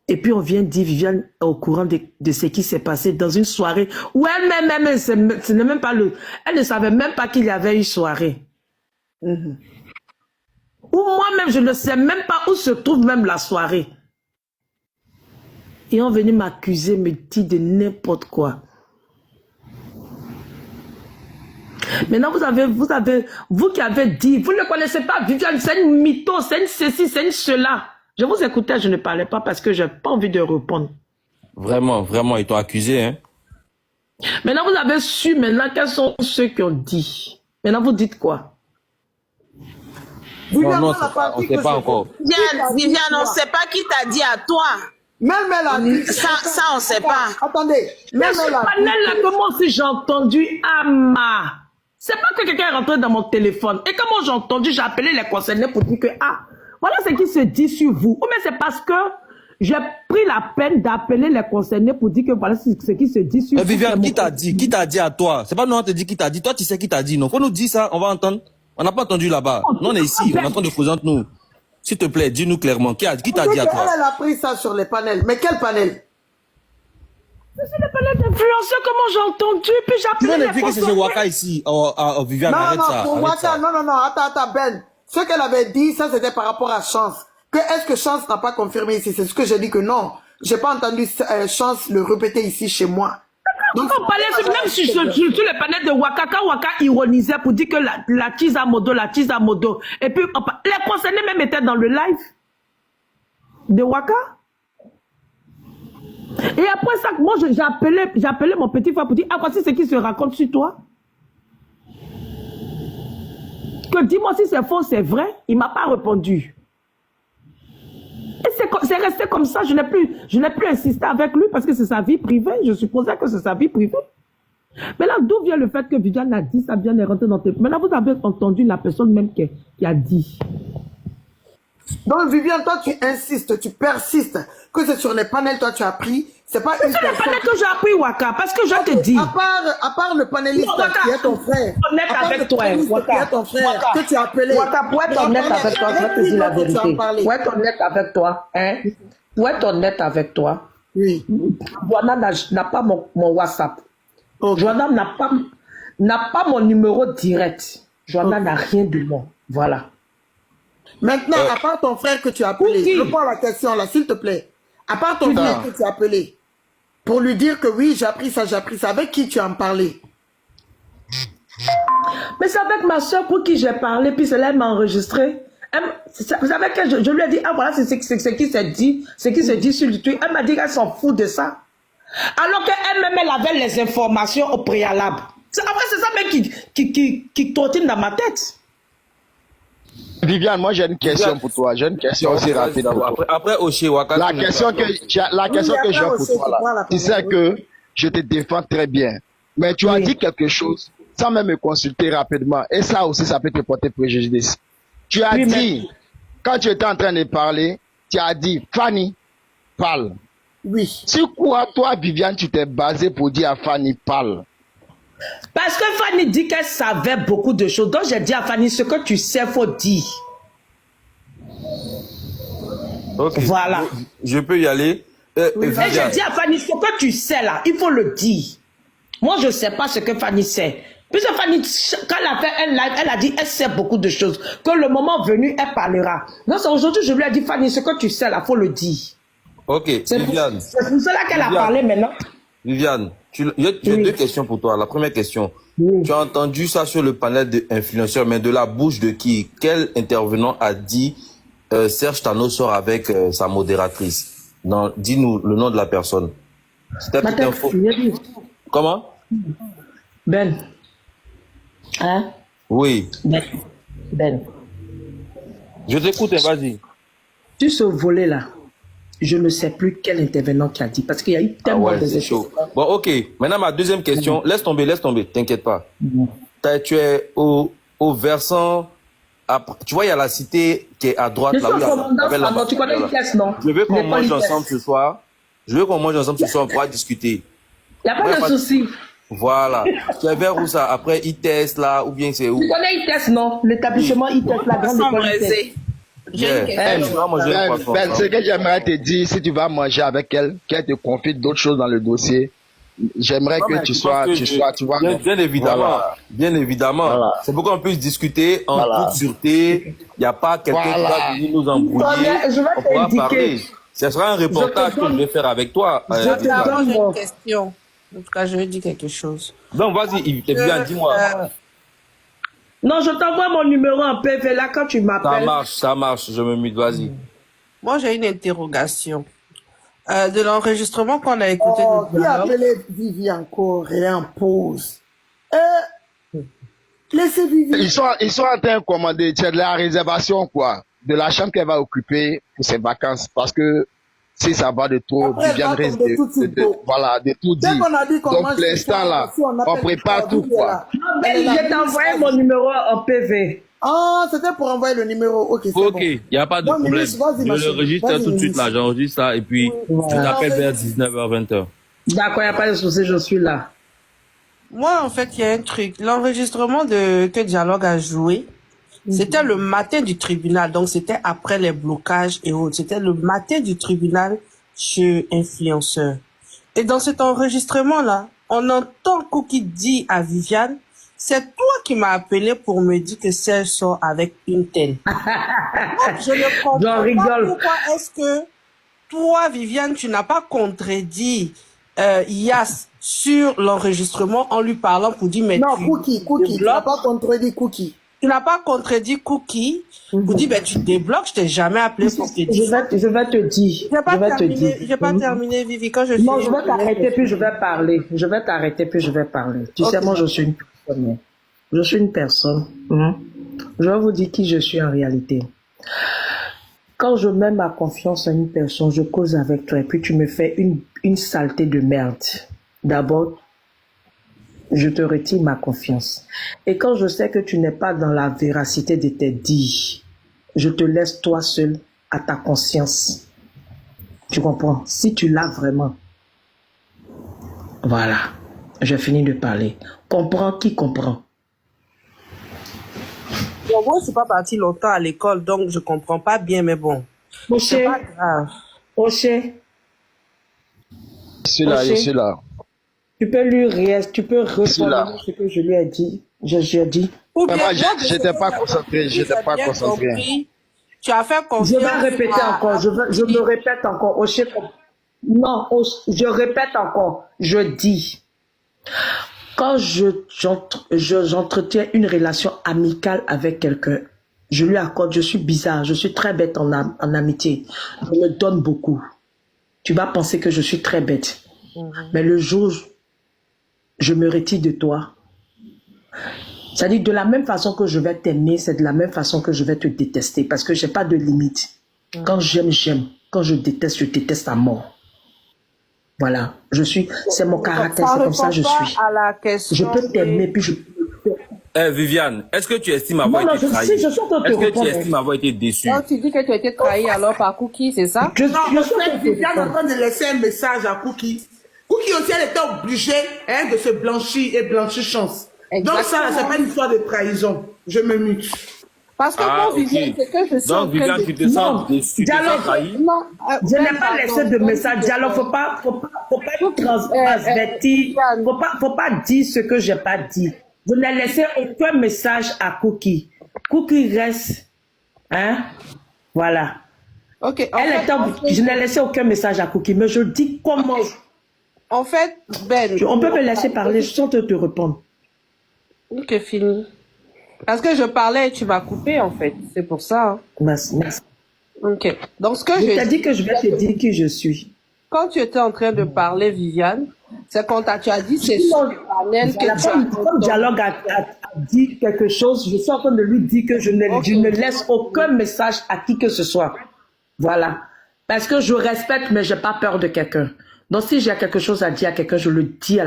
Et puis on vient dire Viviane au courant de ce qui s'est passé dans une soirée où elle-même, ce n'est même pas elle ne savait même pas qu'il y avait une soirée. Ou moi-même, je ne sais même pas où se trouve même la soirée. Et on venait m'accuser, me dire de n'importe quoi. Maintenant, vous qui avez dit, vous ne connaissez pas Viviane, c'est une mytho, c'est une ceci, c'est une cela. Je vous écoutais, je ne parlais pas parce que je n'ai pas envie de répondre. Vraiment, vraiment, ils t'ont accusé, hein. Maintenant, vous avez su maintenant quels sont ceux qui ont dit. Maintenant, vous dites quoi? Non, on ne sait pas encore. Viviane, on ne sait pas qui t'a dit à toi. Même elle a dit. Ça, on ne sait pas. Attendez. Même elle a dit. Là, comment si j'ai entendu Ama? C'est pas que quelqu'un est rentré dans mon téléphone. Et comment j'ai entendu, j'ai appelé les concernés pour dire que, voilà ce qui se dit sur vous. Ou mais c'est parce que j'ai pris la peine d'appeler les concernés pour dire que voilà ce qui se dit sur vous. Viviane, qui t'a dit? Qui t'a dit à toi? C'est pas nous on te dit qui t'a dit. Toi, tu sais qui t'a dit, non? Faut nous dire ça, on va entendre. On n'a pas entendu là-bas. Nous, on est ici, on est en train de présenter nous. S'il te plaît, dis-nous clairement. Qui t'a dit à toi? Elle a pris ça sur les panels. Mais quel panel? C'est le panel d'influenceurs, comment j'ai entendu, puis j'ai appelé les concernés. Tu viens de dire que c'est chez Waka ici. Viviane, arrête ça. Non, attends, Ben. Ce qu'elle avait dit, ça c'était par rapport à Chance. Est-ce que Chance n'a pas confirmé ici? C'est ce que j'ai dit que non. J'ai pas entendu Chance le répéter ici chez moi. Donc, on parlait même sur le panel de Waka, quand Waka ironisait pour dire que la cheese à modo. Et puis, les concernés même étaient dans le live de Waka. Et après ça, moi, j'ai appelé mon petit frère pour dire, voici ce qui se raconte sur toi. Que dis-moi si c'est faux, c'est vrai. Il ne m'a pas répondu. Et c'est resté comme ça. Je n'ai plus insisté avec lui parce que c'est sa vie privée. Je supposais que c'est sa vie privée. Mais là, d'où vient le fait que Viviane a dit ça, bien est rentré dans tes... Maintenant, vous avez entendu la personne même qui a dit. Donc, Viviane, toi, tu insistes, tu persistes que c'est sur les panels, toi, tu as pris. C'est pas une personne. C'est les panels que j'ai appris, Waka, parce que je te dis. À part le panéliste qui est ton frère. Honnête avec toi, Waka. Qui est ton frère, que tu as appelé. Waka, pour être honnête avec toi, je vais te dire la vérité. Pour être honnête avec toi, pour être honnête avec toi, oui. Joanna n'a pas mon WhatsApp. Joanna n'a pas mon numéro direct. Joanna n'a rien de moi. Voilà. Maintenant, à part ton frère que tu as appelé, je prends la question là, s'il te plaît. À part ton frère que tu as appelé, pour lui dire que oui, j'ai appris ça, avec qui tu as en parlé? Mais c'est avec ma soeur pour qui j'ai parlé, puis celle-là m'a enregistré. Vous savez que je lui ai dit, voilà, c'est ce qui se dit, sur le tweet. Elle m'a dit qu'elle s'en fout de ça. Alors qu'elle-même, elle avait les informations au préalable. Après, c'est ça même qui trottine dans ma tête. Viviane, moi j'ai une question pour toi. J'ai une question aussi rapide. Après Oshé, Waka. La question que j'ai pour toi là, tu sais que je te défends très bien. Mais tu as dit quelque chose sans même me consulter rapidement. Et ça aussi, ça peut te porter préjudice. Tu as dit, quand tu étais en train de parler, tu as dit, Fanny, parle. Oui. Sur quoi toi, Viviane, tu t'es basé pour dire à Fanny, parle? Parce que Fanny dit qu'elle savait beaucoup de choses. Donc j'ai dit à Fanny, ce que tu sais, faut dire. Ok. Voilà. Je peux y aller. Et j'ai dit à Fanny, ce que tu sais là, il faut le dire. Moi, je ne sais pas ce que Fanny sait. Puisque Fanny, quand elle a fait un live, elle a dit elle sait beaucoup de choses. Que le moment venu, elle parlera. Non, c'est aujourd'hui, je lui ai dit, Fanny, ce que tu sais là, il faut le dire. Ok, Viviane. C'est pour cela qu'elle a parlé maintenant. Viviane, j'ai deux questions pour toi. La première question, tu as entendu ça sur le panel d'influenceurs, mais de la bouche de qui? Quel intervenant a dit Serge Tano sort avec sa modératrice? Dis-nous le nom de la personne. C'était toute info. Comment? Ben. Hein? Oui. Ben. Je t'écoute, vas-y. Sur ce volet-là, je ne sais plus quel intervenant qui a dit, parce qu'il y a eu tellement de chaud. Bon, ok. Maintenant, ma deuxième question. Laisse tomber, t'inquiète pas. Tu es au versant... Tu vois, il y a la cité qui est à droite. Là, tu connais une pièce, non? Je veux qu'on mange ensemble ce soir. On pourra discuter. Il n'y a pas de souci. Voilà. Tu es vers où ça? Après ITES, là, ou bien c'est où? Tu connais ITES, non? L'établissement ITES, la grande école ITES. J'ai une question. Tu vas manger le poisson. Ben, ce que j'aimerais te dire, si tu vas manger avec elle, qu'elle te confie d'autres choses dans le dossier, j'aimerais que tu sois, tu vois. Bien évidemment. Voilà. Bien évidemment. Voilà. C'est pour qu'on puisse discuter en toute sûreté. Il n'y a pas quelqu'un qui va venir nous embrouiller. Je vais On pourra t'indiquer. parler. Ce sera un reportage que je vais faire avec toi. Je te D'abord, j'ai donne une question. En tout cas, je vais dire quelque chose. Donc, vas-y, Viviane, dis-moi. Non, je t'envoie mon numéro en PV là quand tu m'appelles. Ça marche, je me mute, vas-y. Moi, j'ai une interrogation. De l'enregistrement qu'on a écouté du Qui a dialogue. appelé Viviane Corée en pause? Laissez Viviane. Ils sont en train de commander, tu as de la réservation, quoi, de la chambre qu'elle va occuper pour ses vacances, parce que si ça va de trop, Après, Viviane elle va risque tomber tout de suite de tout Dès dire. qu'on a dit qu'on Donc, mange pour l'instant, là, si on appelle on prépare tout, Viviane, quoi. là. Mais je t'ai envoyé mon numéro en PV. Ah, c'était pour envoyer le numéro. Ok, c'est Ok, bon. il n'y a pas de Bon, problème. Ministre, vas-y, ma Je le chérie. registre Vas-y, tout de suite Ministre. là, j'enregistre ça et puis je t'appelle vers 19h, 20h. D'accord, il n'y a pas de souci, je suis là. Moi, en fait, il y a un truc. L'enregistrement que Dialogue a joué, c'était le matin du tribunal. Donc, c'était après les blocages et autres. C'était le matin du tribunal chez Influenceur. Et dans cet enregistrement-là, on entend Cookie dit à Viviane, c'est toi qui m'as appelé pour me dire que Serge sort avec une telle. Donc, je ne comprends J'en pas rigole. pourquoi est-ce que toi, Viviane, tu n'as pas contredit Yas sur l'enregistrement en lui parlant pour dire mais Non, tu Cookie, tu débloques. n'as pas contredit Cookie. Tu n'as pas contredit Cookie pour dire ben tu débloques, je t'ai jamais appelé pour te Je dire. vais te dire. J'ai pas Je vais te dire. terminé, j'ai pas terminé, Vivi, quand je Non, finis, je vais t'arrêter puis je vais parler. Je vais t'arrêter puis je vais parler. Tu sais, moi, je suis une personne. Je suis une personne. Je vais vous dire qui je suis en réalité. Quand je mets ma confiance en une personne, je cause avec toi et puis tu me fais une saleté de merde. D'abord, je te retire ma confiance. Et quand je sais que tu n'es pas dans la véracité de tes dits, je te laisse toi seul à ta conscience. Tu comprends? Si tu l'as vraiment. Voilà. J'ai fini de parler. Comprends qui comprend. Bon, moi, je suis pas partie longtemps à l'école, donc je comprends pas bien, mais bon. C'est Oché, pas grave. Oché, Je suis là, je suis là. tu peux lui tu peux suis là. répondre ce que je lui ai dit. J'ai dit. Ou Mais bien, moi, de ce j'étais que pas j'ai concentré, compris, j'étais j'ai pas bien concentré. compris. Tu as fait Je confiance. vais répéter encore. Je me répète encore. Oché, non, je répète encore. Je dis. Quand j'entretiens une relation amicale avec quelqu'un, je lui accorde, je suis bizarre, je suis très bête en amitié. Je me donne beaucoup. Tu vas penser que je suis très bête. Mais le jour où je me retire de toi, c'est-à-dire de la même façon que je vais t'aimer, c'est de la même façon que je vais te détester parce que j'ai pas de limite. Quand j'aime, j'aime. Quand je déteste à mort. Voilà, c'est mon caractère, c'est comme ça que je suis. À la question Je peux t'aimer, puis je... Viviane, est-ce que tu estimes avoir été trahi? je suis en train de te Est-ce que tu répondre. estimes avoir été déçu? Donc tu dis que tu as été trahi alors par Cookie, c'est ça? Je Non, suis en en train fait, de te Viviane est en répondre. train de laisser un message à Cookie. Cookie aussi, elle était obligée de se blanchir et blanchir chance. Donc ça, c'est pas une histoire de trahison. Je me mute. Parce que moi, Viviane, c'est que je suis en Donc, train Viviane, de... tu te sens déçu, tu te sens Dialogue. trahi? Non, Je n'ai pas laissé de message. Dialogue, faut pas transvertir. Faut pas dire ce que j'ai pas dit. Je n'ai laissé aucun message à Cookie. Cookie reste, hein, voilà. Ok, Je n'ai laissé aucun message à Cookie, mais je dis comment. en fait, Ben... On peut me laisser parler, je suis en train de te répondre. Ok, fini. Parce que je parlais et tu m'as coupé, en fait. C'est pour ça. Hein. Merci. Ok. Donc, ce que Je t'ai dit que je vais te dire qui je suis. Quand tu étais en train de parler, Viviane, c'est quand tu as dit c'est sur le panel que tu as... Comme Dialogue a dit quelque chose, je suis en train de lui dire que je ne laisse aucun message à qui que ce soit. Voilà. Parce que je respecte, mais je n'ai pas peur de quelqu'un. Donc, si j'ai quelque chose à dire à quelqu'un, je le dis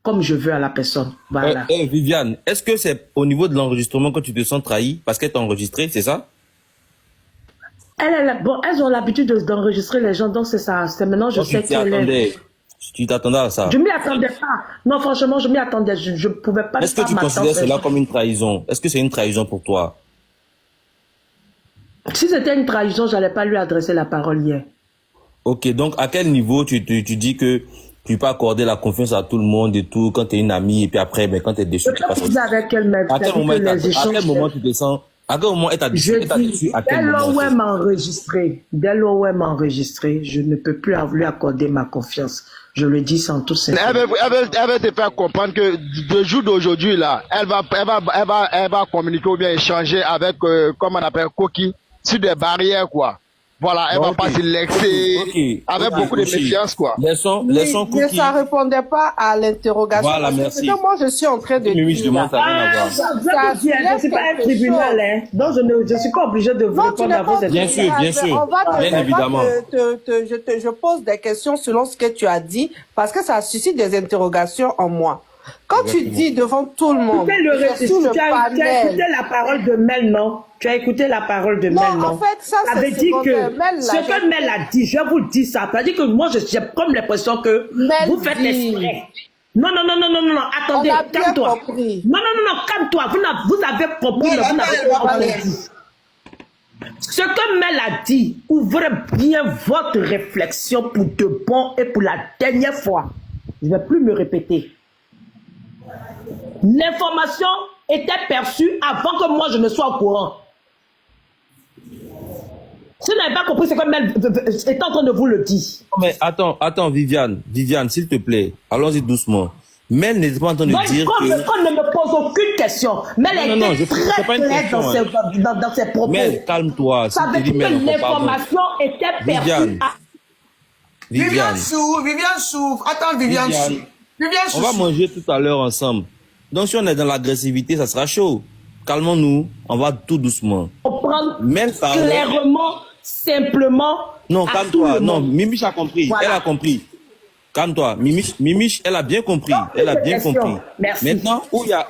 comme je veux à la personne. Voilà. Viviane, est-ce que c'est au niveau de l'enregistrement que tu te sens trahi parce qu'elle t'a enregistré, c'est ça? Elles ont l'habitude d'enregistrer les gens, donc c'est ça. C'est maintenant, je sais qu'elle est... Tu t'attendais à ça? Je m'y attendais pas. Non, franchement, je m'y attendais. Je ne pouvais pas... Est-ce que tu considères cela comme une trahison? Est-ce que c'est une trahison pour toi? Si c'était une trahison, j'allais pas lui adresser la parole hier. Ok, donc à quel niveau tu dis que tu peux accorder la confiance à tout le monde et tout, quand tu es une amie, et puis après, mais quand tu es déçu, tu passes au... Avec elle, à quel moment tu te sens... À quel moment elle t'a déçu? Dès lors où elle m'a enregistré, je ne peux plus lui accorder ma confiance. Je le dis sans tout sincère. Elle va te faire comprendre que le jour d'aujourd'hui, là, elle va communiquer ou bien échanger avec, comme on appelle, Coquille, sur des barrières, quoi. Voilà, elle va pas se laisser avec beaucoup de méfiance, quoi. Laissons Cookie. Mais ça répondait pas à l'interrogation. Voilà, merci. Moi, je suis en train de dire... je demande ça rien à voir. Je ne suis pas un tribunal, hein. Donc je ne suis pas obligée de vous répondre à vos questions. Bien sûr, bien évidemment. Je pose des questions selon ce que tu as dit, parce que ça suscite des interrogations en moi. Quand tu dis devant tout le monde, tu as écouté la parole de Mel, non? Tu as écouté la parole de Mel, non? Non, en fait, ça avait dit que ce que Mel a dit, je vous dis ça. Ça veut dire que moi, j'ai comme l'impression que vous faites exprès. Non, attendez, calme-toi. Non, calme-toi. Vous avez compris, mais vous n'avez pas compris. Ce que Mel a dit, ouvrez bien votre réflexion pour de bon et pour la dernière fois. Je ne vais plus me répéter. L'information était perçue avant que moi je ne sois au courant. Si vous n'avez pas compris, c'est comme Mel est en train de vous le dire. Mais attends, Viviane, s'il te plaît, allons-y doucement. Mel n'est pas en train de dire que... Qu'on ne me pose aucune question. Mel est très claire dans ses propos. Mel, calme-toi. Ça veut dire que l'information était perçue. Viviane souffre. Attends, Viviane souffre. On va manger tout à l'heure ensemble. Donc si on est dans l'agressivité, ça sera chaud. Calmons-nous, on va tout doucement. Comprendre clairement, simplement. Non, calme-toi. Non, Mimiche a compris. Voilà. Elle a compris. Calme-toi. Mimiche, elle a bien compris. Elle a bien compris. Merci. Maintenant, où il y a...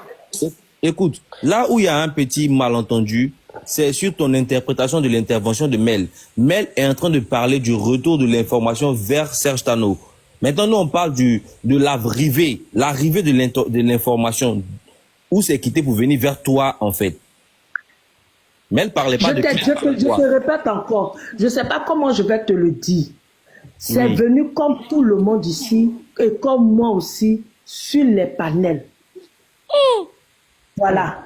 Écoute, là où il y a un petit malentendu, c'est sur ton interprétation de l'intervention de Mel. Mel est en train de parler du retour de l'information vers Serge Tano. Maintenant, nous, on parle de l'arrivée de l'information, où c'est quitté pour venir vers toi, en fait. Mais elle ne parlait pas je te répète encore, je ne sais pas comment je vais te le dire. C'est venu comme tout le monde ici, et comme moi aussi, sur les panels. Voilà.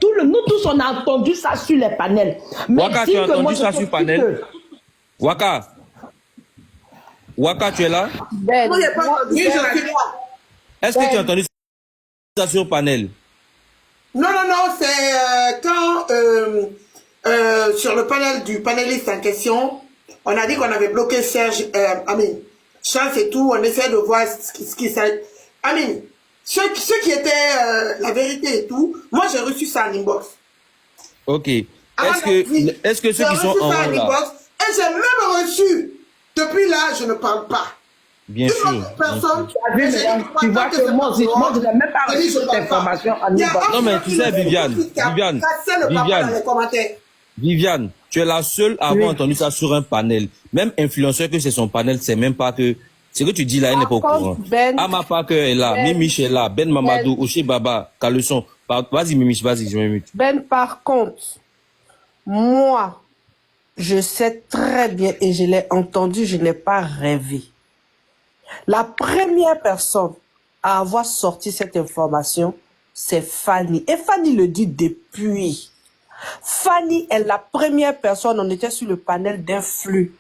Nous tous, on a entendu ça sur les panels. Mais Waka, tu as entendu ça sur panel? Waka, tu es là? Est-ce que tu as entendu ça sur panel? Non, c'est quand sur le panel du panéliste en question, on a dit qu'on avait bloqué Serge, Chance et tout, on essayait de voir ce qui s'est... ce qui était la vérité et tout, moi j'ai reçu ça en inbox. Ok. Est-ce que ceux qui sont en haut là... Et j'ai même reçu... Depuis là, je ne parle pas. Bien sûr. Personne. Tu vois que moi, je n'ai même pas reçu cette information en inbox. Non, mais tu sais, Viviane, tu es la seule à avoir entendu ça sur un panel. Même influenceur que c'est son panel, c'est même pas que... Ce que tu dis là, elle n'est pas au courant. Ama Parker est là, Mimiche est là, Ben Mamadou, Oshé Baba, Caleçon. Vas-y, Mimiche, vas-y, je m'émute. Ben, par contre, moi... Je sais très bien et je l'ai entendu, je n'ai pas rêvé. La première personne à avoir sorti cette information, c'est Fanny. Et Fanny le dit depuis. Fanny est la première personne, on était sur le panel d'un flux.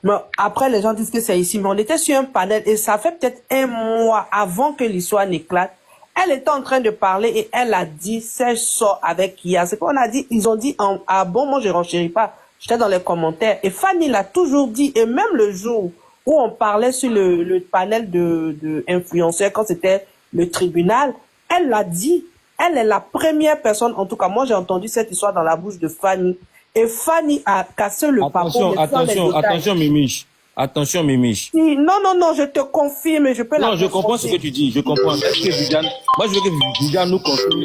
Mais après, les gens disent que c'est ici, mais on était sur un panel et ça fait peut-être un mois avant que l'histoire n'éclate. Elle était en train de parler et elle a dit, Serge sort avec Kia. C'est qu'on a dit, ils ont dit, ah bon, moi je renchéris pas. J'étais dans les commentaires et Fanny l'a toujours dit, et même le jour où on parlait sur le panel de influenceurs, quand c'était le tribunal, elle l'a dit. Elle est la première personne, en tout cas, moi j'ai entendu cette histoire dans la bouche de Fanny. Et Fanny a cassé le papier. Attention, Mimiche. Attention, Mimiche. Non, je te confirme, je peux la... Non, je comprends ce que tu dis, je comprends. Est-ce que Viviane... Moi, je veux que Viviane nous confirme.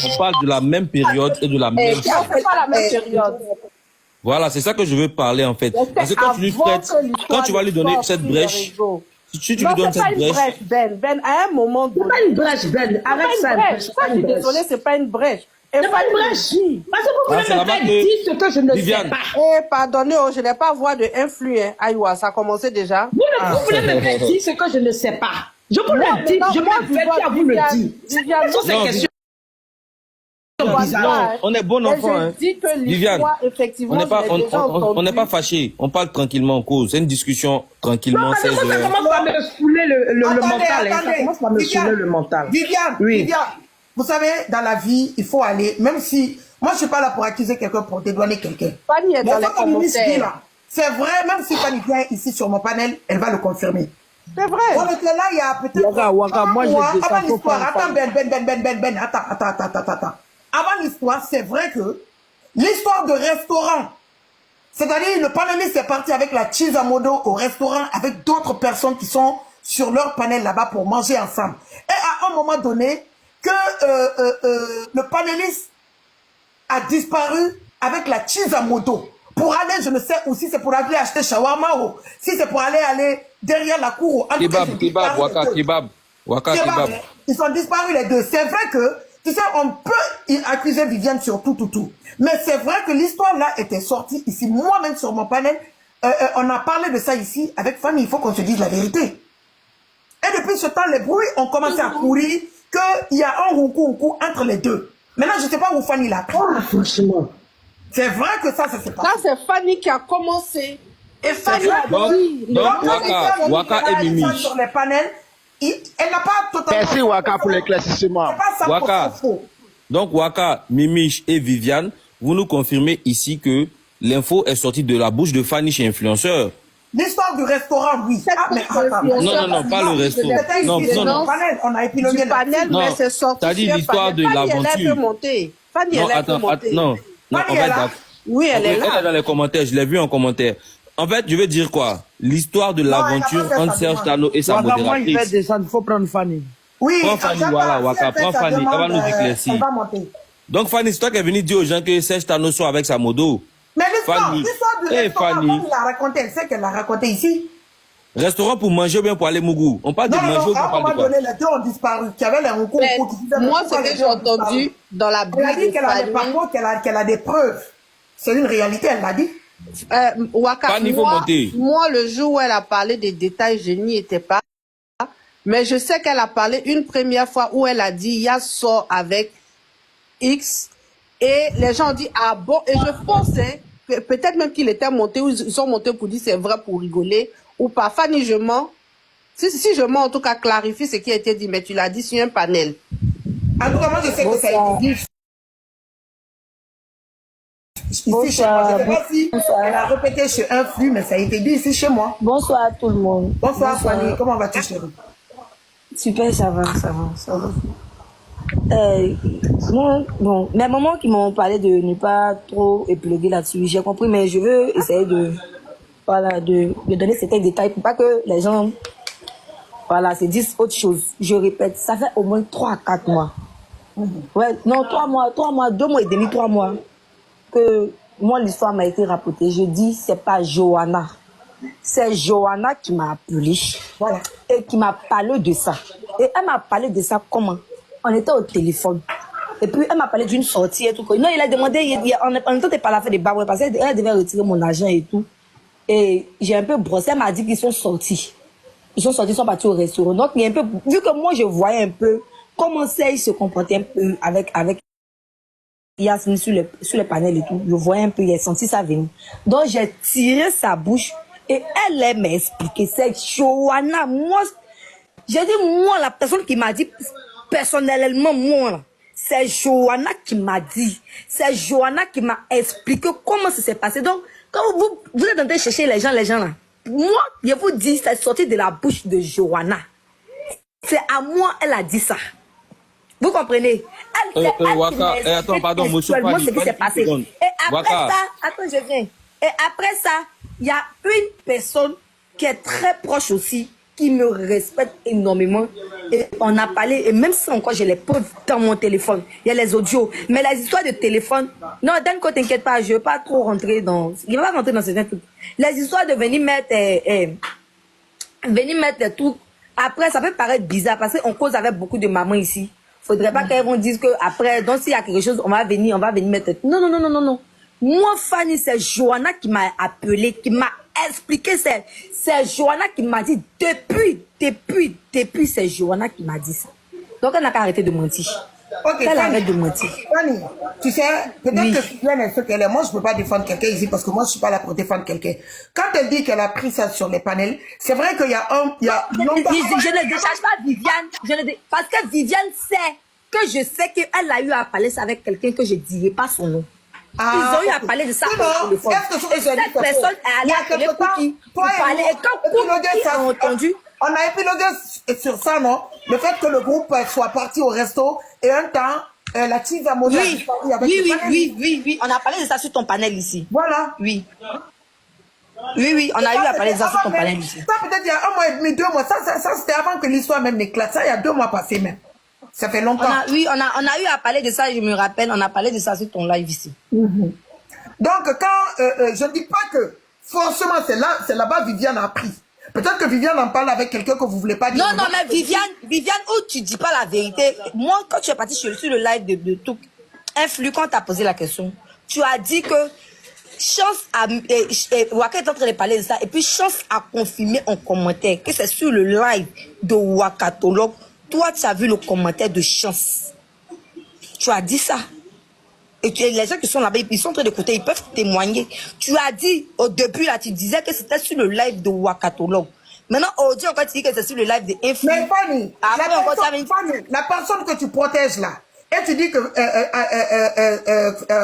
On parle de la même période et de la même... C'est pas la même période. Voilà, c'est ça que je veux parler en fait. Parce que quand tu lui prêtes, quand tu vas lui donner cette brèche, si tu lui donnes cette brèche... Ben, à un moment donné... C'est pas une brèche, Ben. Arrête ça. Je suis désolée, c'est pas une brèche. C'est pas une brèche. Parce que vous voulez me faire dire ce que je ne sais pas. Eh, pardonnez, je n'ai pas voix de influx. Hein. Aïwa, ça a commencé déjà. Vous voulez me faire dire ce que je ne sais pas. Je vous le dis, je m'appelle à vous le dire. Sur ces questions. Non, on est bon enfant. Hein. Viviane, on n'est pas fâché. On parle tranquillement en cause. C'est une discussion tranquillement. Ça commence à me saouler le mental. Ça commence à me saouler le mental. Viviane, vous savez, dans la vie, il faut aller, même si, moi je suis pas là pour accuser quelqu'un, pour dédouaner quelqu'un. Fanny est dans les commentaires. C'est vrai, même si Fanny vient ici sur mon panel, elle va le confirmer. C'est vrai. On était là, il y a peut-être... Waka, moi j'ai avant l'histoire, attends, Ben, attends. Avant l'histoire, c'est vrai que l'histoire de restaurant, c'est-à-dire le panéliste est parti avec la cheese à modo au restaurant avec d'autres personnes qui sont sur leur panel là-bas pour manger ensemble. Et à un moment donné, que le panéliste a disparu avec la cheese à moto pour aller, je ne sais où, si c'est pour aller acheter shawarma ou si c'est pour aller derrière la cour. Kebab. Ils sont disparus les deux. C'est vrai que, tu sais, on peut accuser Viviane sur tout. Mais c'est vrai que l'histoire là était sortie ici. Moi-même sur mon panel, on a parlé de ça ici avec Fanny. Il faut qu'on se dise la vérité. Et depuis ce temps, les bruits ont commencé à courir qu'il y a un roucou entre les deux. Maintenant, je ne sais pas où Fanny l'a. Franchement. C'est vrai que ça s'est passé. Là, c'est Fanny qui a commencé. Et Fanny a dit... Donc, Waka et Mimi. Sur les panels, elle n'a pas totalement... Merci Waka pour l'éclaircissement. Waka. Donc, Waka, Mimi et Viviane, vous nous confirmez ici que l'info est sortie de la bouche de Fanny chez Influenceur. L'histoire du restaurant, oui. Non, pas le restaurant. Non. On a épilogé le panel, mais c'est sorti. T'as dit l'histoire de l'aventure. Fanny, elle peut monter. Fanny, elle peut monter. Non, Fanny est là. Oui, elle est là. Elle est dans les commentaires, je l'ai vu en commentaire. En fait, je veux dire quoi? L'histoire de l'aventure entre Serge Tano et sa modératrice. Moi, il fait descendre, il faut prendre Fanny. Oui, prends Fanny, voilà, Waka, prends Fanny, elle va nous éclaircir. Donc, Fanny, c'est toi qui es venu dire aux gens que Serge Tano soit avec sa modo. Mais l'histoire du restaurant, Fanny. Fanny l'a raconté, elle sait qu'elle l'a raconté ici. Restaurant pour manger ou bien pour aller Mougou? On parle de manger ou à un moment donné, les deux ont disparu. Qu'il y avait les recours. Moi, ce que j'ai entendu dans la Bible. Elle a dit qu'elle a des paroles, qu'elle a des preuves. C'est une réalité, elle l'a dit. Waka, Fanny, faut monter. moi, le jour où elle a parlé des détails, je n'y étais pas. Mais je sais qu'elle a parlé une première fois où elle a dit, Yas sort avec X. Et les gens ont dit, ah bon, et je pensais que peut-être même qu'il était monté, ou ils sont montés pour dire c'est vrai pour rigoler, ou pas. Fanny, je mens. Si je mens, en tout cas, clarifie ce qui a été dit, mais tu l'as dit sur un panel. En tout cas, moi, je sais que ça a été dit. Ici chez moi, je ne sais pas si elle a répété chez un flux, mais ça a été dit ici chez moi. Bonsoir à tout le monde. Bonsoir. Fanny, comment vas-tu chérie? Super, ça va. Bon, mes mamans qui m'ont parlé de ne pas trop épiloguer là-dessus, j'ai compris, mais je veux essayer de donner certains détails pour pas que les gens se disent autre chose. Je répète, ça fait au moins 3 à 4 mois. Ouais, non, 3 mois, 2 mois et demi, 3 mois que moi l'histoire m'a été rapportée. Je dis c'est pas Johanna. C'est Johanna qui m'a appelé et qui m'a parlé de ça. Et elle m'a parlé de ça comment? On était au téléphone. Et puis elle m'a parlé d'une sortie et tout. Non, il a demandé, en même temps, t'es pas la fait des barres parce qu'elle devait retirer mon argent et tout. Et j'ai un peu brossé. Elle m'a dit qu'ils sont sortis. Ils sont partis au restaurant. Donc, il y a un peu, vu que moi je voyais un peu comment il se comportait un peu avec Yasmine sur le panel et tout. Je voyais un peu, il a senti ça venir. Donc, j'ai tiré sa bouche et elle m'a expliqué. C'est Johanna. Moi, j'ai dit, moi, la personne qui m'a dit, personnellement, moi, c'est Johanna qui m'a dit. C'est Johanna qui m'a expliqué comment ça s'est passé. Donc, quand vous êtes en train de chercher les gens là, moi, je vous dis, c'est sorti de la bouche de Johanna. C'est à moi, elle a dit ça. Vous comprenez? Waka, attends, pardon, monsieur Fanny, ce qui s'est passé. Et après ça, attends, je viens. Et après ça, il y a une personne qui est très proche aussi, qui me respecte énormément. Et on a parlé, et même si encore j'ai les preuves dans mon téléphone, il y a les audios. Mais les histoires de téléphone, non, d'un côté, t'inquiète pas, je ne veux pas trop rentrer dans. Il ne va pas rentrer dans certains trucs. Les histoires de venir mettre des trucs. Après, ça peut paraître bizarre parce qu'on cause avec beaucoup de mamans ici. Faudrait pas qu'elles vont dire que après, donc s'il y a quelque chose, on va venir mettre. Non, non, non, non, non, non. Moi, Fanny, c'est Johanna qui m'a appelé, qui m'a expliqué. C'est Johanna qui m'a dit depuis, c'est Johanna qui m'a dit ça. Donc, elle n'a qu'à arrêter de mentir. Ok, Elle arrête de mentir. Fanny, tu sais, peut-être que Viviane est ce qu'elle est. Moi, je ne peux pas défendre quelqu'un ici parce que moi, je ne suis pas là pour défendre quelqu'un. Quand elle dit qu'elle a pris ça sur les panels, c'est vrai qu'il y a un... Je ne décharge pas Viviane. Parce que Viviane sait que je sais qu'elle a eu à parler ça avec quelqu'un que je ne dirai pas son nom. Ils ont eu à parler de ça par téléphone. Et cette personne est allée à l'époque pour parler. Et quand Cookie a entendu... On a épilogué sur ça, non? Le fait que le groupe soit parti au resto et un temps, la team va mourir. Oui. On a parlé de ça sur ton panel ici. Voilà. Oui, on a eu à parler de ça sur ton panel ici. Ça, peut-être il y a 1 mois et demi, 2 mois. Ça c'était avant que l'histoire même n'éclate. Ça, il y a 2 mois passés même. Ça fait longtemps. On a eu à parler de ça, je me rappelle. On a parlé de ça sur ton live ici. Donc, quand je ne dis pas que forcément c'est là-bas Viviane a pris. Peut-être que Viviane en parle avec quelqu'un que vous ne voulez pas dire. Non, mais Viviane, où tu dis pas la vérité. Moi, quand tu es parti sur le live de tout, Influ, quand tu as posé la question, tu as dit que Chance a... Waka est en train de parler de ça. Et puis Chance a confirmé en commentaire que c'est sur le live de Wakatolog. Toi, tu as vu le commentaire de Chance. Tu as dit ça. Et les gens qui sont là-bas, ils sont en train d'écouter, ils peuvent témoigner. Tu as dit, au début, là, tu disais que c'était sur le live de Wakatolog. Maintenant, aujourd'hui, encore, tu dis que c'est sur le live de Influ. Mais Fanny, la personne que tu protèges là, et tu dis que,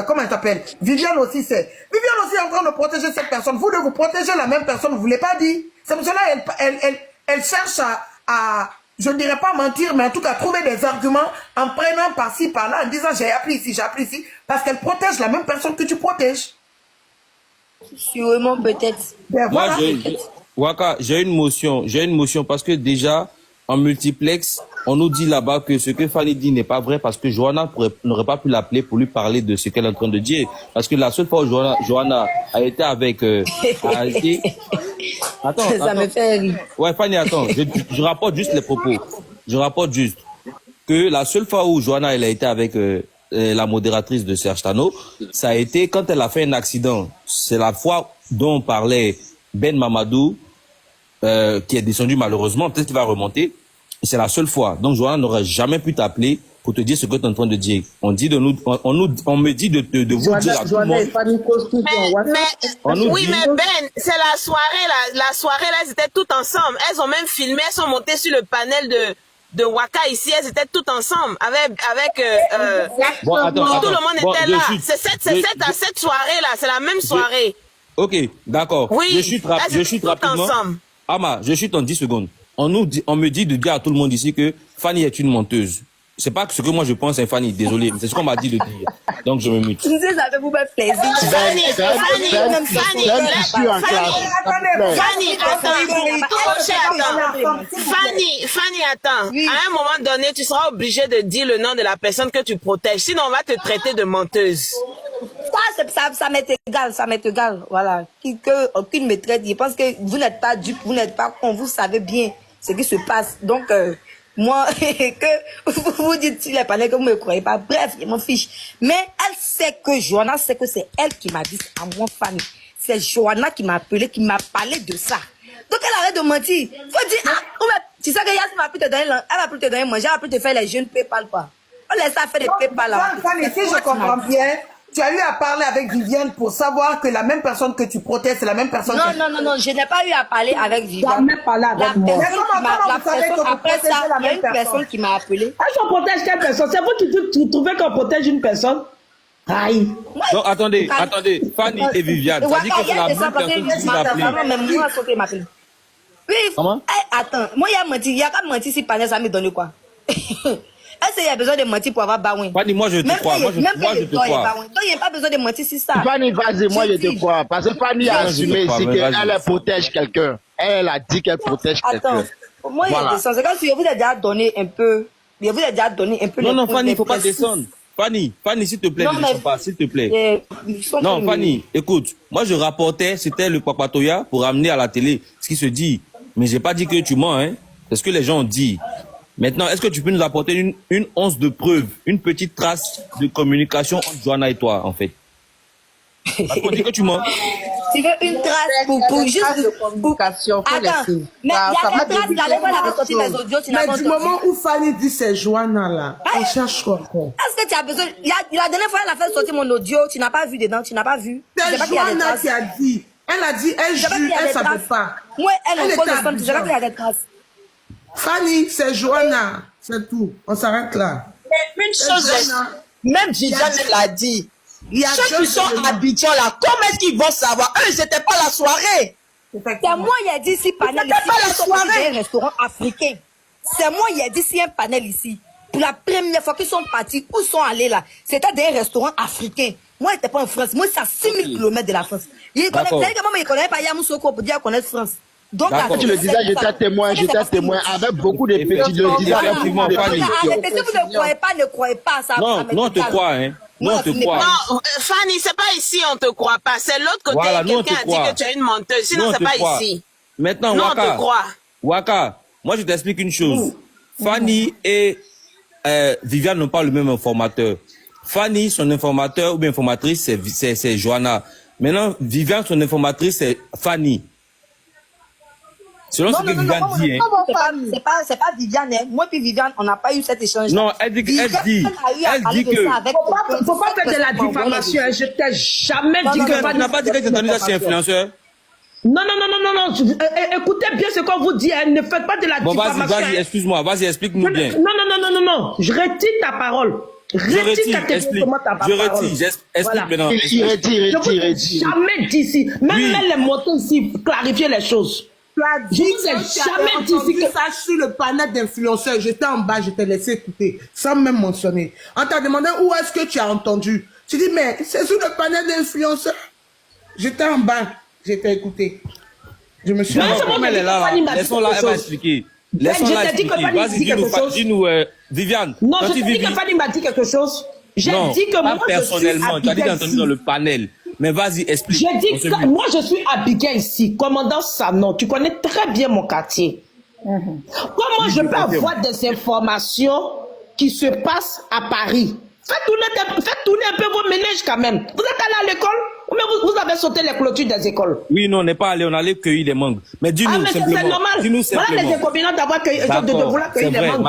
comment elle s'appelle? Viviane aussi c'est. Viviane aussi est en train de protéger cette personne. Vous, de vous protéger la même personne, vous ne voulez pas dire. C'est pour cela elle cherche à je ne dirais pas mentir, mais en tout cas trouver des arguments en prenant par-ci, par-là, en disant j'ai appris ici, parce qu'elle protège la même personne que tu protèges. Sûrement, peut-être. Ben, Moi, voilà. Waka, j'ai une motion parce que déjà, en multiplex, on nous dit là-bas que ce que Fanny dit n'est pas vrai parce que Johanna n'aurait pas pu l'appeler pour lui parler de ce qu'elle est en train de dire. Parce que la seule fois où Johanna a été avec... Attends, ça me fait rire. Ouais, Fanny, attends, je rapporte juste les propos. Je rapporte juste que la seule fois où Johanna elle a été avec la modératrice de Serge Tano, ça a été quand elle a fait un accident. C'est la fois dont on parlait Ben Mamadou, qui est descendu malheureusement, peut-être qu'il va remonter. C'est la seule fois. Donc Johanna n'aurait jamais pu t'appeler pour te dire ce que tu es en train de dire. On dit de nous, on me dit de vous dire à tout le monde. Mais Ben, c'est la soirée là. La soirée là, elles étaient toutes ensemble. Elles ont même filmé, elles sont montées sur le panel de Waka ici. Elles étaient toutes ensemble avec bon, attends, tout le monde était là. C'est cette soirée là. C'est la même soirée. Ok, d'accord. Oui. Je chute rapidement. Ensemble. Ama, je chute en 10 secondes. On me dit de dire à tout le monde ici que Fanny est une menteuse. C'est pas ce que moi je pense, hein, Fanny, désolé, c'est ce qu'on m'a dit de dire. Donc je me mute. Tu sais, ça fait vous faire plaisir. Fanny, attends. Oui. À un moment donné, tu seras obligé de dire le nom de la personne que tu protèges. Sinon, on va te traiter de menteuse. Ça m'est égal, voilà. Aucune me traite. Je pense que vous n'êtes pas dupe, vous n'êtes pas con, vous savez bien ce qui se passe. Donc, moi, que vous dites sur les panels que vous ne me croyez pas. Bref, je m'en fiche. Mais elle sait que Johanna sait que c'est elle qui m'a dit à moi, Fanny. C'est Johanna qui m'a appelé, qui m'a parlé de ça. Donc, elle arrête de mentir. Faut dire, tu sais que Yassine m'a pu te donner, elle va plus te donner manger, elle va plus te faire les jeunes PayPal, quoi. On laisse ça faire des PayPal là. Fanny, si je comprends bien, tu as eu à parler avec Viviane pour savoir que la même personne que tu protèges, c'est la même personne. Non, je n'ai pas eu à parler avec Viviane. Jamais parlé avec moi. Après ça, il y a une personne qui m'a appelé. Est-ce qu'on protège quelle personne? C'est vous qui trouvez qu'on protège une personne? Aïe. Non, attendez, Fanny et Viviane, ça dit que c'est la même personne qui m'a appelé. Oui, comment? Attends, moi, il y a qu'à mentir si Panel, ça me donne quoi? Est-ce qu'il y a besoin de mentir pour avoir Baouin? Fanny, moi je te crois. Moi je te crois. Donc il n'y a pas besoin de mentir si ça. Fanny, vas-y, moi je te crois. Parce que Fanny a assumé ici qu'elle protège quelqu'un. Elle a dit qu'elle protège quelqu'un. Attends, moi il y a des sens. C'est comme si je vous ai déjà donné un peu. Non, Fanny, il ne faut pas descendre. Fanny, s'il te plaît, ne descends pas, s'il te plaît. Non, Fanny, écoute, moi je rapportais, c'était le Papatoya pour amener à la télé ce qui se dit. Mais j'ai pas dit que tu mens, hein. C'est ce que les gens ont dit. Maintenant, est-ce que tu peux nous apporter une once de preuve, une petite trace de communication entre Joanna et toi, en fait? Parce qu'on dit que tu mens. Tu veux une trace pour juste... communication. Attends, mais il y a une trace, la lèvre, elle avait sorti les audios, tu n'as Mais pas du entendu. moment où Fanny dit c'est Joanna là, on cherche quoi encore? Est-ce que tu as besoin... La dernière fois, elle a fait sortir mon audio, tu n'as pas vu dedans, tu n'as pas vu. C'est Joanna qui a dit. Elle a dit, elle jure, elle ne savait pas. Ouais, elle Elle pose était le phone, tu sais pas qu'il y a des traces. Fanny, c'est Joanna. C'est tout. On s'arrête là. Mais une chose, même Viviane l'a dit. Ceux qui sont à Abidjan là, comment est-ce qu'ils vont savoir? Eux, ils n'étaient pas à la soirée. C'est moi, il a dit ici, panel ici. pas la soirée. Un restaurant africain. C'est moi, il a dit ici, un panel ici. Pour la première fois qu'ils sont partis, où sont allés là? C'était des restaurants africains. Moi, je n'étais pas en France. Moi, c'est à 6000 km de la France. Il ne connaît pas Yamoussoukro pour dire qu'on est France. Donc, quand tu le disais, j'étais témoin avec beaucoup de petits de Effectivement, Fanny. Arrêtez, si vous ne croyez pas à ça. Non, on te croit, hein. Nous, on te croit. Non, Fanny, c'est pas ici, on te croit pas. C'est l'autre côté. Voilà, nous, on quelqu'un te a dit croit. que tu es une menteuse. Sinon, c'est pas ici. Maintenant, Non, on te croit. Waka, moi, je t'explique une chose. Fanny et Viviane n'ont pas le même informateur. Fanny, son informateur ou bien informatrice, c'est Joanna. Maintenant, Viviane, son informatrice, c'est Fanny. Selon ce que Viviane dit, hein. C'est pas Viviane, hein. Moi puis Viviane, on n'a pas eu cet échange. Non, elle dit que... Faut pas faire de la diffamation. Je t'ai jamais dit que Fanny... Tu n'as pas dit que tu entendu ça chez influenceur? Non. Écoutez bien ce qu'on vous dit. Ne faites pas de la diffamation. Bon, vas-y, excuse-moi. Vas-y, explique-nous bien. Non. Je retire ta parole. Retire catégoriquement ta parole. Je retire, explique maintenant. Je vous ai jamais dit ici. Même les motos ici, clarifier les choses. Je vous ai jamais dit ça sur le panel d'influenceurs. J'étais en bas, je t'ai laissé écouter, sans même mentionner. On t'a demandé où est-ce que tu as entendu. Tu dis, mais c'est sur le panel d'influenceurs. J'étais en bas, j'étais écouté. Je me suis... Comme elle est là, laissons-la, elle va expliquer. Laissons-la expliquer. Vas-y, dis-nous, Viviane. Non, je t'ai dit que Fanny m'a dit quelque chose. J'ai dit que moi, personnellement, tu as dit que tu as entendu dans le panel. Mais vas-y, explique. J'ai dit que moi, je suis Abidjan ici, commandant Sanon. Tu connais très bien mon quartier. Comment je peux avoir des informations qui se passent à Paris? Faites tourner un peu vos ménages quand même. Vous êtes allé à l'école ou bien vous avez sauté les clôtures des écoles? Oui, non, on n'est pas allé, on allait cueillir des mangues. Mais dis-nous simplement. C'est normal. Dis-nous simplement. Voilà les inconvénients d'avoir de vouloir cueillir des mangues.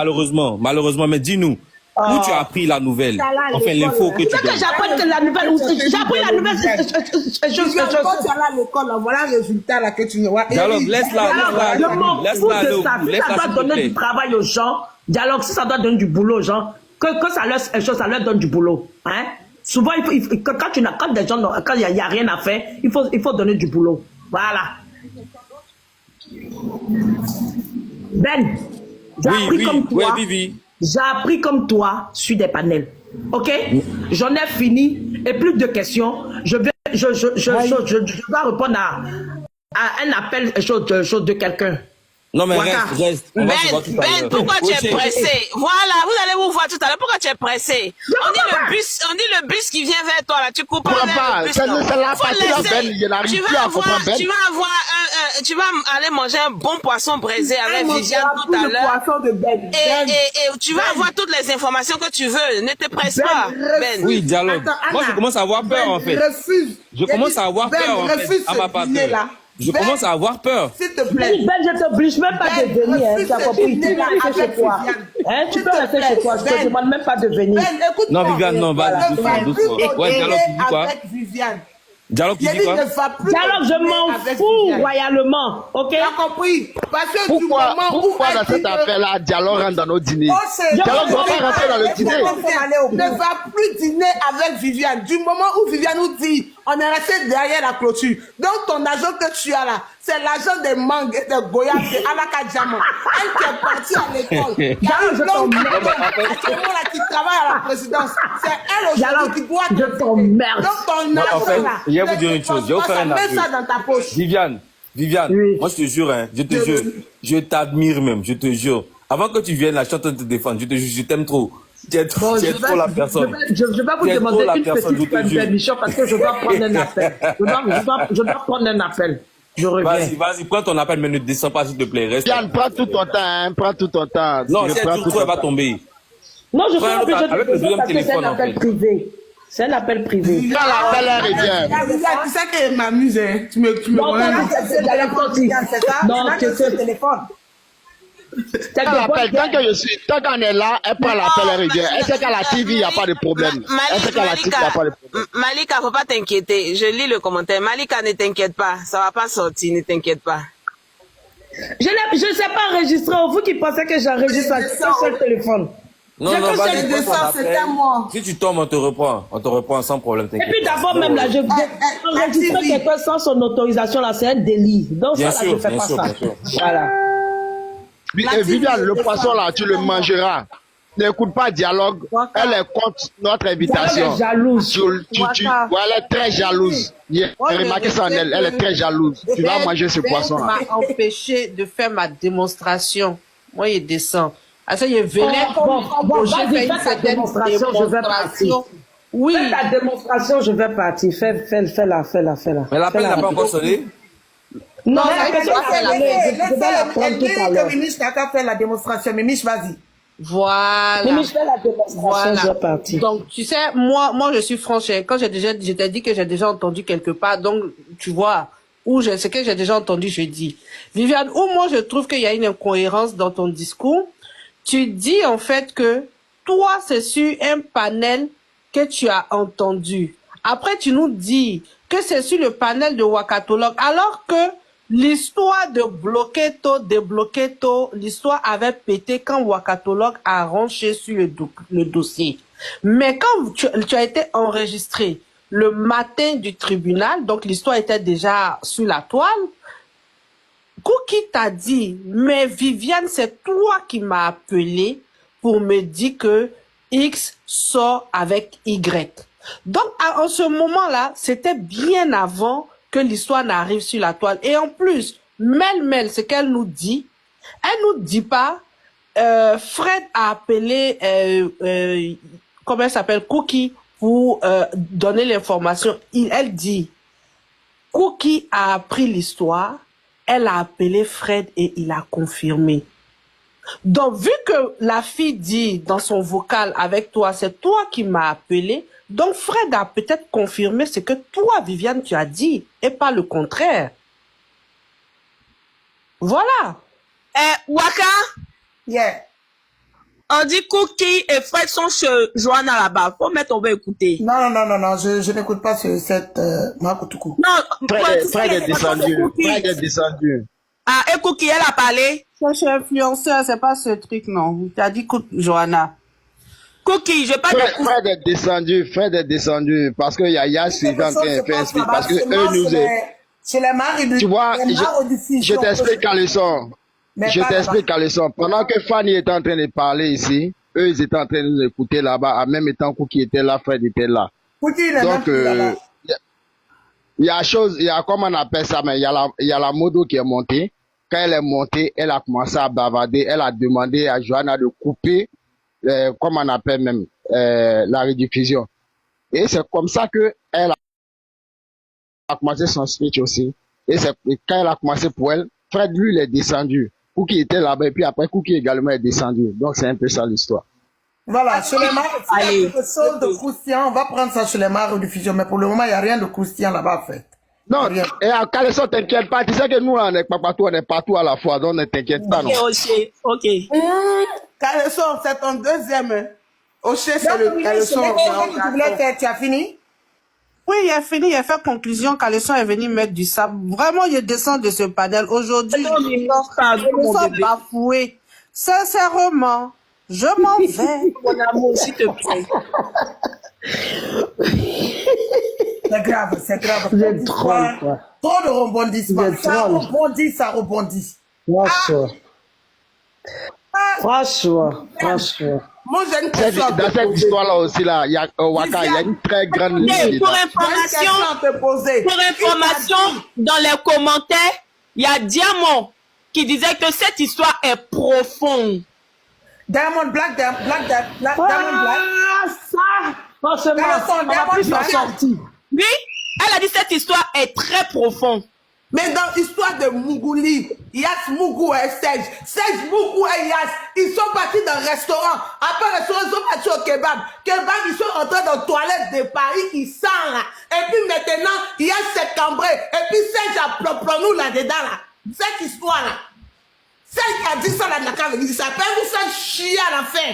Malheureusement, mais dis-nous. Où tu as appris la nouvelle? Enfin, l'info que tu donnes. J'ai appris la nouvelle. J'ai appris la nouvelle. Quand tu es allé à l'école, voilà le résultat là que tu vois. Dialogue, laisse-la. Laisse-la aller au bout. Si ça doit donner du travail aux gens, dialogue, si ça doit donner du boulot aux gens, que ça leur donne du boulot. Hein? Souvent, quand il n'y a rien à faire, il faut donner du boulot. Voilà. Ben, j'ai appris comme toi. J'ai appris comme toi sur des panels. Ok? J'en ai fini. Et plus de questions. Je dois répondre à un appel de quelqu'un. Non, mais reste. Ben, pourquoi tu es pressé? Voilà, vous allez vous voir tout à l'heure. Pourquoi tu es pressé? On dit le bus qui vient vers toi, là. Tu comprends pas le bus, non? Tu vas aller manger un bon poisson braisé avec Viviane tout à l'heure. Et tu vas avoir toutes les informations que tu veux. Ne te presse pas, Ben. Oui, dialogue. Moi, je commence à avoir peur, en fait. Je commence à avoir peur, en fait, à ma part. Je commence à avoir peur. S'il te plaît. Ben, je t'oblige même pas de venir. Tu as compris. Tu peux rester chez toi. Tu peux rester chez toi. Je te demande même pas de venir. Non, Viviane, non, vas-y, doucement. Ouais, dialogue, tu dis quoi? Dialogue, tu dis quoi? Dialogue, je m'en fous royalement. Ok? Tu as compris? Parce que pourquoi dans cette affaire-là, Dialogue rentre dans nos dîners? Dialogue ne va pas rentrer dans le dîner. Ne va plus dîner avec Viviane. Du moment où Viviane nous dit, on est resté derrière la clôture. Donc ton argent que tu as là, c'est l'argent des mangues et des goyas de Alaka Diamant. Elle qui est partie à l'école. Actuellement là, qui travaille à la présidence. C'est elle aujourd'hui qui doit te je t'emmerde. Donc ton argent là. Je vais vous dire une chose. Je vais vous faire un aveu. Mets ça dans ta poche. Viviane, oui. Moi je te jure, je te jure. Je t'admire même, je te jure. Avant que tu viennes là, je suis en train de te défendre. Je te jure, je t'aime trop. Tu es trop la personne. Je vais vous demander une petite permission parce que je dois prendre un appel. Je dois prendre un appel. Je reviens. Vas-y, prends ton appel, mais ne descends pas, s'il te plaît. Reste. Yann, prends tout ton temps, hein, prends tout ton temps. Non, si elle elle va tomber. Non, je suis obligé avec le deuxième téléphone, c'est un appel privé. C'est un appel privé. Quand l'appel est revient. Tu sais qu'elle m'amuse, hein. Tu me Non, c'est ça? Non, c'est ça. téléphone. Tant qu'on est là, elle prend l'appel, elle revient. Elle sait qu'à la TV, il n'y a pas de problème. Elle sait qu'à la TV, il n'y a pas de problème. Malika, faut pas t'inquiéter. Je lis le commentaire. Malika, ne t'inquiète pas. Ça va pas sortir, ne t'inquiète pas. Je ne sais pas enregistrer. Vous qui pensez que j'enregistre sur le téléphone. Non, vas-y, c'était moi. Si tu tombes, on te reprend sans problème. Et puis d'abord, même là, je enregistrer quelqu'un sans son autorisation, là, c'est un délit. Donc, bien ça, sûr, là, je fais bien pas sûr, ça. bien sûr. Voilà. Viviane, le poisson là, tu le mangeras. N'écoute pas dialogue. Elle est contre notre invitation. Elle est jalouse. Elle est très jalouse. Remarquez ça en elle. Elle est très jalouse. Tu vas manger ce poisson là. Elle m'a empêché de faire ma démonstration. Moi, il descend. Ça, il venait j'ai fait ta démonstration, je vais partir. Oui. Fais ta démonstration, je vais partir. Fais-la. Mais l'appel n'a pas encore sonné? Non, elle dit que Mimiche n'a qu'à faire la démonstration. Mimiche, vas-y. Voilà. Mimiche, fais la démonstration, je vais partir. Donc, tu sais, moi, je suis franche. Quand je t'ai dit que j'ai déjà entendu quelque part, donc, tu vois, ce que j'ai déjà entendu, je dis. Viviane, moi, je trouve qu'il y a une incohérence dans ton discours. Tu dis, en fait, que toi, c'est sur un panel que tu as entendu. Après, tu nous dis que c'est sur le panel de Wakatolog, alors que l'histoire de Débloqueto, l'histoire avait pété quand Wakatolog a ranché sur le dossier. Mais quand tu as été enregistré le matin du tribunal, donc l'histoire était déjà sur la toile, Cookie t'a dit, mais Viviane, c'est toi qui m'as appelé pour me dire que X sort avec Y. Donc, en ce moment-là, c'était bien avant que l'histoire n'arrive sur la toile. Et en plus, Mel, ce qu'elle nous dit, elle nous dit pas, Fred a appelé, comment elle s'appelle, Cookie, pour donner l'information. Elle dit, Cookie a appris l'histoire, elle a appelé Fred et il a confirmé. Donc, vu que la fille dit dans son vocal avec toi, c'est toi qui m'as appelé, donc Fred a peut-être confirmé ce que toi, Viviane, tu as dit, et pas le contraire. Voilà. Waka? Yeah. On dit Cookie et Fred sont chez Joanna là-bas. Faut mettre, on va écouter. Non, je n'écoute pas cette Makoutukou. Non, Fred est descendu. Fred est descendu. Ah, et Cookie, elle a parlé? Je suis influenceur, c'est pas ce truc, non. Tu as dit Joanna. Cookie, je parle de Fred est descendu parce que Yaya suivait en train de faire expliquer parce que eux nous c'est les maris de. Tu vois, je t'explique à leçon. Je t'explique à leçon. Pendant que Fanny était en train de parler ici, eux ils étaient en train de nous écouter là-bas. En même temps, Cookie était là, Fred était là. Donc il y a comment on appelle ça, mais il y a la modo qui est montée. Quand elle est montée, elle a commencé à bavarder. Elle a demandé à Joanna de couper, comment on appelle même, la rediffusion. Et c'est comme ça que elle a commencé son speech aussi. Et quand elle a commencé pour elle, Fred, lui, il est descendu. Cookie était là-bas et puis après, Cookie également est descendu. Donc, c'est un peu ça l'histoire. Voilà, Suleiman, il y a quelque chose de croustillant. On va prendre ça sur les marques rediffusion. Mais pour le moment, il n'y a rien de croustillant là-bas, en fait. Non, et à Caleçon, t'inquiète pas. Tu sais que nous, on n'est pas partout, on est partout à la fois. Donc, ne t'inquiète pas, non. Ok. Caleçon, c'est ton deuxième. Oché, c'est le Caleçon. Tu as fini? Oui, il a fini, il a fait conclusion. Caleçon est venu mettre du sable. Vraiment, je descends de ce panel. Aujourd'hui, je me sens bafoué. Sincèrement, je m'en vais. Mon amour, s'il te plaît. C'est grave. Vous êtes drôle, quoi. Trop de rebondissements. Ça rebondit. Franchement. Moi, j'ai une question. Dans cette histoire-là aussi, là, il y a Waka, il y a une très grande ligne. Pour information, dans les commentaires, il y a Diamond qui disait que cette histoire est profonde. Diamond Black. Ça, franchement, Oui, elle a dit cette histoire est très profonde. Mais dans l'histoire de Mougouli, Yass, Mougou et Serge Mougou et Yass, ils sont partis dans le restaurant. Après le restaurant, ils sont partis au kebab. Kebab, ils sont entrés dans les toilettes de Paris qui sent là. Et puis maintenant, Yass s'est cambré. Et puis Serge a propre nous là-dedans là. Cette histoire là. Serge qui a dit ça là, il ça peut vous faire chier à la fin.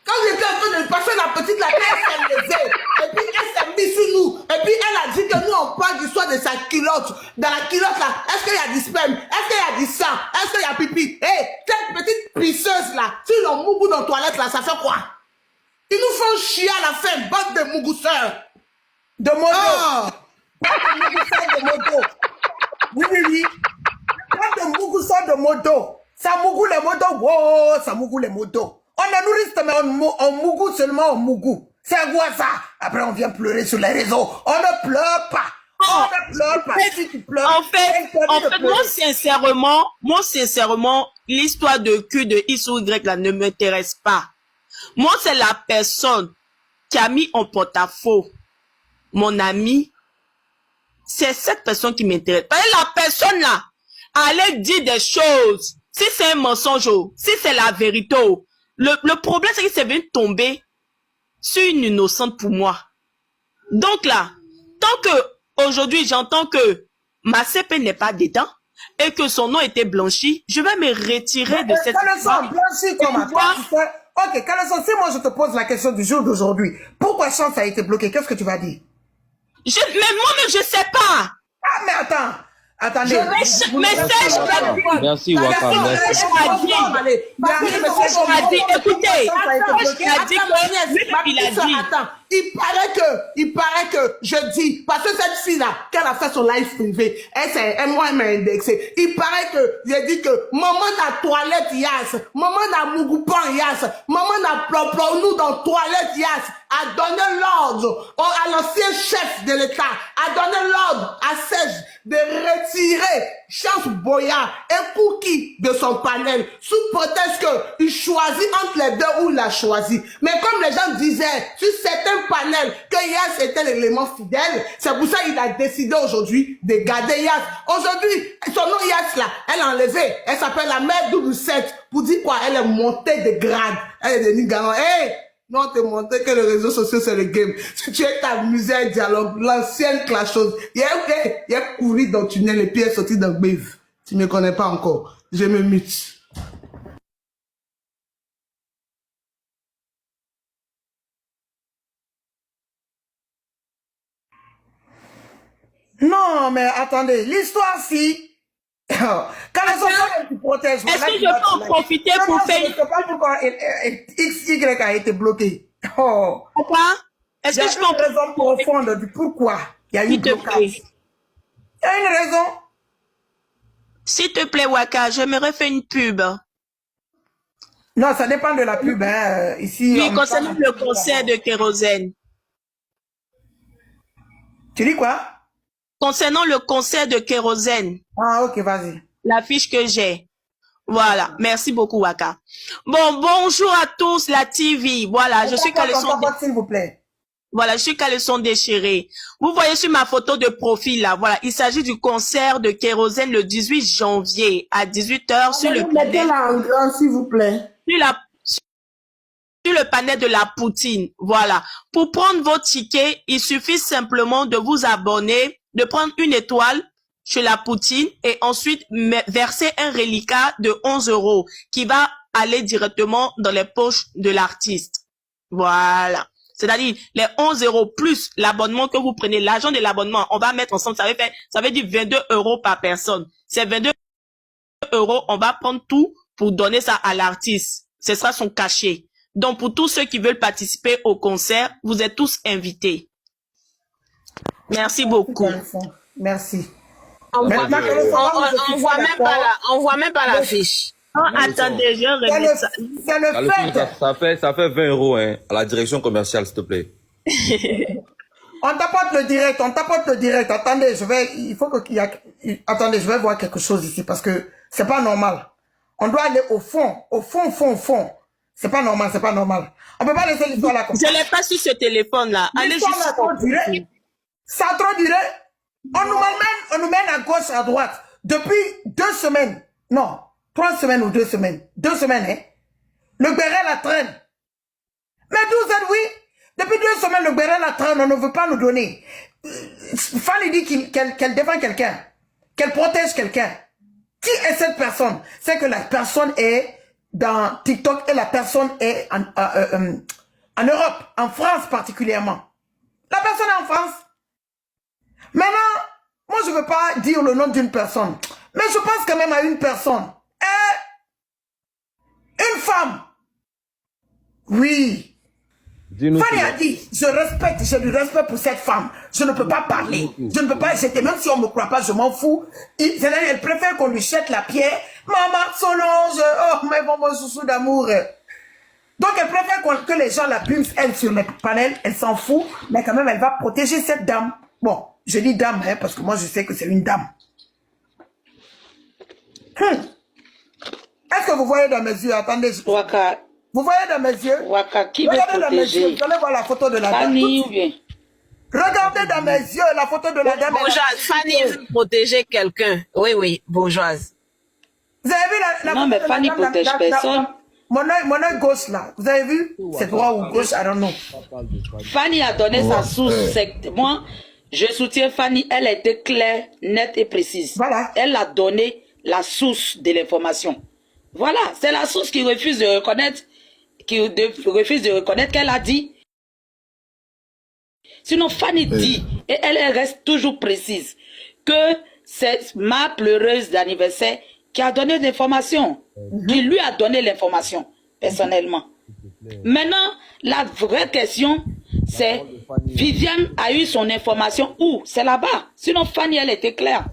Quand j'étais en train de passer la petite, la elle s'est levée. Et puis elle s'est mise sur nous. Et puis elle a dit que nous on parle du soir de sa culotte. Dans la culotte là, est-ce qu'il y a du sperme? Est-ce qu'il y a du sang? Est-ce qu'il y a pipi? Hé, cette petite pisseuse là, si l'on mougou dans la toilette là, ça fait quoi? Ils nous font chier à la fin, bande de mougousseurs. De modo. Bande de mougousseurs de modo. Oui, oui, oui. Bande de mougousseurs de modo. Ça mougou les modos. Wow, ça mougou les modos. On est nourrice, mais on mougou seulement en mougou. C'est quoi ça? Après, on vient pleurer sur les réseaux. On ne pleure pas. On ne pleure pas. Si tu pleures, en fait, moi, sincèrement, l'histoire de cul de X ou Y là ne m'intéresse pas. Moi, c'est la personne qui a mis en porte-à-faux mon ami. C'est cette personne qui m'intéresse. Parce que la personne là allait dire des choses. Si c'est un mensonge, si c'est la vérité, le problème, c'est que c'est venu tomber sur une innocente pour moi. Donc là, tant que aujourd'hui j'entends que ma CP n'est pas dedans et que son nom était blanchi, je vais me retirer de cette histoire. Blanchi comme ok, Caleçon, si moi je te pose la question du jour d'aujourd'hui, pourquoi Chance a été bloqué? Qu'est-ce que tu vas dire? Mais moi-même, je sais pas. Ah, mais attends. Attendez. Merci, Waka. Il paraît que je dis, parce que cette fille-là, qu'elle a fait son live privé, elle m'a indexé. Il paraît que j'ai dit que maman dans la toilette, Yass, maman dans Mougoupan, Yass, maman dans nous dans la toilette, Yass, a donné l'ordre à l'ancien chef de l'État, a donné l'ordre à Serge de retirer Chance Boya et Cookie de son panel sous prétexte qu'il choisit entre les deux où il a choisi. Mais comme les gens disaient sur certains panels que Yass était l'élément fidèle, c'est pour ça qu'il a décidé aujourd'hui de garder Yass. Aujourd'hui, son nom Yass là, elle a enlevé, elle s'appelle la mère W7 pour dire quoi? Elle est montée de grade, elle est devenue gagnante. Hey! Non, te montrer que les réseaux sociaux, c'est le game. Si tu es amusé à un dialogue, l'ancienne clasheuse. Il y a couru dans le tunnel et puis elle est sortie dans le bave. Tu ne me connais pas encore. Je me mute. Non, mais attendez. L'histoire-ci... tu protèges. Est-ce que je peux en profiter pour faire... Je ne sais pas pourquoi XY a été bloqué. Oh. Pourquoi? Est-ce que je peux en profiter? Il y a une raison profonde du pourquoi il y a eu blocage. Il y a une raison. S'il te plaît, Waka, j'aimerais faire une pub. Non, ça dépend de la pub. Hein. Ici, oui, concernant le concert de Kérosène. Tu dis quoi? Concernant le concert de Kérosène. Ah, ok, vas-y. La fiche que j'ai. Voilà. Merci beaucoup, Waka. Bon, bonjour à tous, la TV. Voilà, je suis Caleçon. S'il vous plaît. Voilà, je suis Caleçon déchiré. Vous voyez sur ma photo de profil, là. Voilà, il s'agit du concert de Kérosène le 18 janvier à 18h sur le panel. Mettez-la en grand, s'il vous plaît. Sur le panel de la Poutine. Voilà. Pour prendre vos tickets, il suffit simplement de vous abonner, de prendre une étoile chez la Poutine et ensuite verser un reliquat de 11 € qui va aller directement dans les poches de l'artiste. Voilà. C'est-à-dire les 11 € plus l'abonnement que vous prenez, l'argent de l'abonnement, on va mettre ensemble, ça veut dire 22 € par personne. Ces 22 €, on va prendre tout pour donner ça à l'artiste. Ce sera son cachet. Donc pour tous ceux qui veulent participer au concert, vous êtes tous invités. Merci beaucoup. Merci. On voit même pas la fiche. Oh, attendez, je remets ça. Ça fait 20 € hein, à la direction commerciale, s'il te plaît. On tapote le direct, Attendez, attendez, je vais voir quelque chose ici parce que c'est pas normal. On doit aller au fond. C'est pas normal. On peut pas laisser l'histoire là comme ça. Je l'ai pas sur ce téléphone là. Allez juste. Ça a trop duré. On nous mène à gauche, à droite. Depuis 2 semaines. Non, 3 semaines ou 2 semaines. 2 semaines, hein. Le béret la traîne. Mais d'où êtes, oui? Depuis 2 semaines, le béret la traîne, on ne veut pas nous donner. Fanny dit qu'elle défend quelqu'un. Qu'elle protège quelqu'un. Qui est cette personne? C'est que la personne est dans TikTok et la personne est en Europe, en France particulièrement. La personne est en France. Maintenant, moi je ne veux pas dire le nom d'une personne, mais je pense quand même à une personne. Une femme. Oui. Fanny a dit, je respecte, j'ai du respect pour cette femme. Je ne peux pas parler. Je ne peux pas jeter, même si on ne me croit pas, je m'en fous. Elle préfère qu'on lui jette la pierre. Maman, Solange, oh, mais bon, mon chouchou d'amour. Donc, elle préfère que les gens la pument, elle, sur les panels, elle s'en fout, mais quand même, elle va protéger cette dame. Bon, je dis dame, hein, parce que moi, je sais que c'est une dame. Est-ce que vous voyez dans mes yeux? Attendez. Vous voyez dans mes yeux? Qui regardez dans mes yeux. Vous allez voir la photo de la dame. Fanny ou bien? Regardez dans mes yeux la photo de la dame. Bourgeoise, Fanny veut protéger quelqu'un. Oui, oui, bourgeoise. Vous avez vu la non, mais Fanny protège personne. Mon œil gauche là, vous avez vu? C'est droit ou gauche, I don't know. Fanny a donné sa source. Moi, je soutiens Fanny, elle a été claire, nette et précise. Voilà. Elle a donné la source de l'information. Voilà, c'est la source qui refuse de reconnaître qu'elle a dit. Sinon, Fanny dit, et elle reste toujours précise, que c'est ma pleureuse d'anniversaire qui a donné l'information, qui lui a donné l'information, personnellement. Maintenant, la vraie question, c'est, Viviane a eu son information où? C'est là-bas. Sinon, Fanny, elle était claire.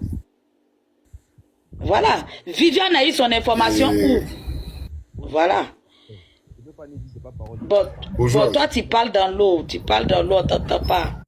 Voilà. Viviane a eu son information où? Voilà. Bon, toi, tu parles dans l'eau. Tu parles dans l'eau, t'entends pas.